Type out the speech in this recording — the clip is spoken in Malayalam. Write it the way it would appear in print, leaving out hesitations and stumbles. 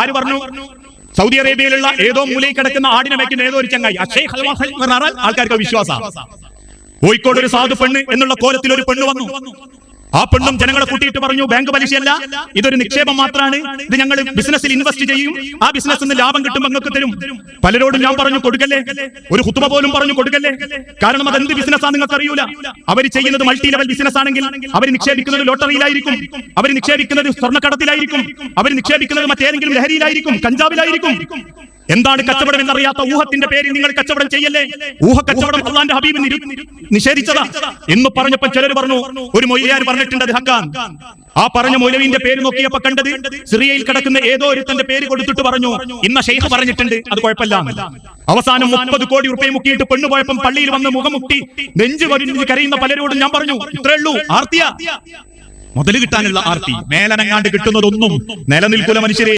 ആര് പറഞ്ഞു? സൗദി അറേബ്യയിലുള്ള ഏതോ മൂലയിൽ കിടക്കുന്ന ആടിനെ വെക്കുന്ന ഏതോ ഒരു ചങ്ങായി ആൾക്കാർക്ക് വിശ്വാസം. കോഴിക്കോട് ഒരു സാധു പെണ്ണ് എന്നുള്ള കോലത്തിൽ ഒരു പെണ്ണ് വന്നു. ആ പെണ്ണും ജനങ്ങളെ കൂട്ടിയിട്ട് പറഞ്ഞു, ബാങ്ക് പലിശയല്ല, ഇതൊരു നിക്ഷേപം മാത്രമാണ്, ഇത് ഞങ്ങൾ ബിസിനസ്സിൽ ഇൻവെസ്റ്റ് ചെയ്യും, ആ ബിസിനസ്സിൽ നിന്ന് ലാഭം കിട്ടുമ്പോൾ നിങ്ങൾക്ക് തരും. പലരോടും ഞാൻ പറഞ്ഞു കൊടുക്കല്ലേ, ഒരു ഖുതുബ പോലും പറഞ്ഞു കൊടുക്കല്ലേ. കാരണം അത് എന്ത് ബിസിനസ്സാണ് നിങ്ങൾക്ക് അറിയൂല. അവർ ചെയ്യുന്നത് മൾട്ടി ലെവൽ ബിസിനസ് ആണെങ്കിൽ അവർ നിക്ഷേപിക്കുന്നത് ലോട്ടറിയിലായിരിക്കും, അവർ നിക്ഷേപിക്കുന്നത് സ്വർണ്ണക്കടത്തിലായിരിക്കും, അവർ നിക്ഷേപിക്കുന്നത് മറ്റേതെങ്കിലും ലഹരിയിലായിരിക്കും, കഞ്ചാവിലായിരിക്കും. എന്താണ് കച്ചവടം എന്നറിയാത്ത ഊഹത്തിന്റെ പേരിൽ നിങ്ങൾ കച്ചവടം ചെയ്യല്ലേ. ഊഹ കച്ചവടം അള്ളാന്റെ ഹബീബ് നിഷേധിച്ചതാ എന്ന് പറഞ്ഞപ്പോൾ ചിലർ പറഞ്ഞു, ഒരു മൊയ്ലിയാർ പറഞ്ഞിട്ടുണ്ട് അത് ഹക്കാൻ. ആ പറഞ്ഞ മൗലവിന്റെ പേര് നോക്കിയപ്പോ കണ്ടത് സിറിയയിൽ കിടക്കുന്ന ഏതോ ഒരുത്തന്റെ പേര് കൊടുത്തിട്ട് പറഞ്ഞു, ഇന്ന ഷെയ്ഖ് പറഞ്ഞിട്ടുണ്ട്, അത് കുഴപ്പമില്ല. അവസാനം 30 കോടി റുപ്യ മുക്കിയിട്ട് പെണ്ണു പോയപ്പം പള്ളിയിൽ വന്ന് മുഖമുട്ടി നെഞ്ചു വരിഞ്ഞ് കരയുന്ന പലരോടും ഞാൻ പറഞ്ഞു, ഇത്രേ ഉള്ളൂ ആർത്തിയ, മുതല് കിട്ടാനുള്ള ആർത്തി. മേലനങ്ങാണ്ട് കിട്ടുന്നതൊന്നും നിലനിൽക്കൂല മനുഷ്യരെ.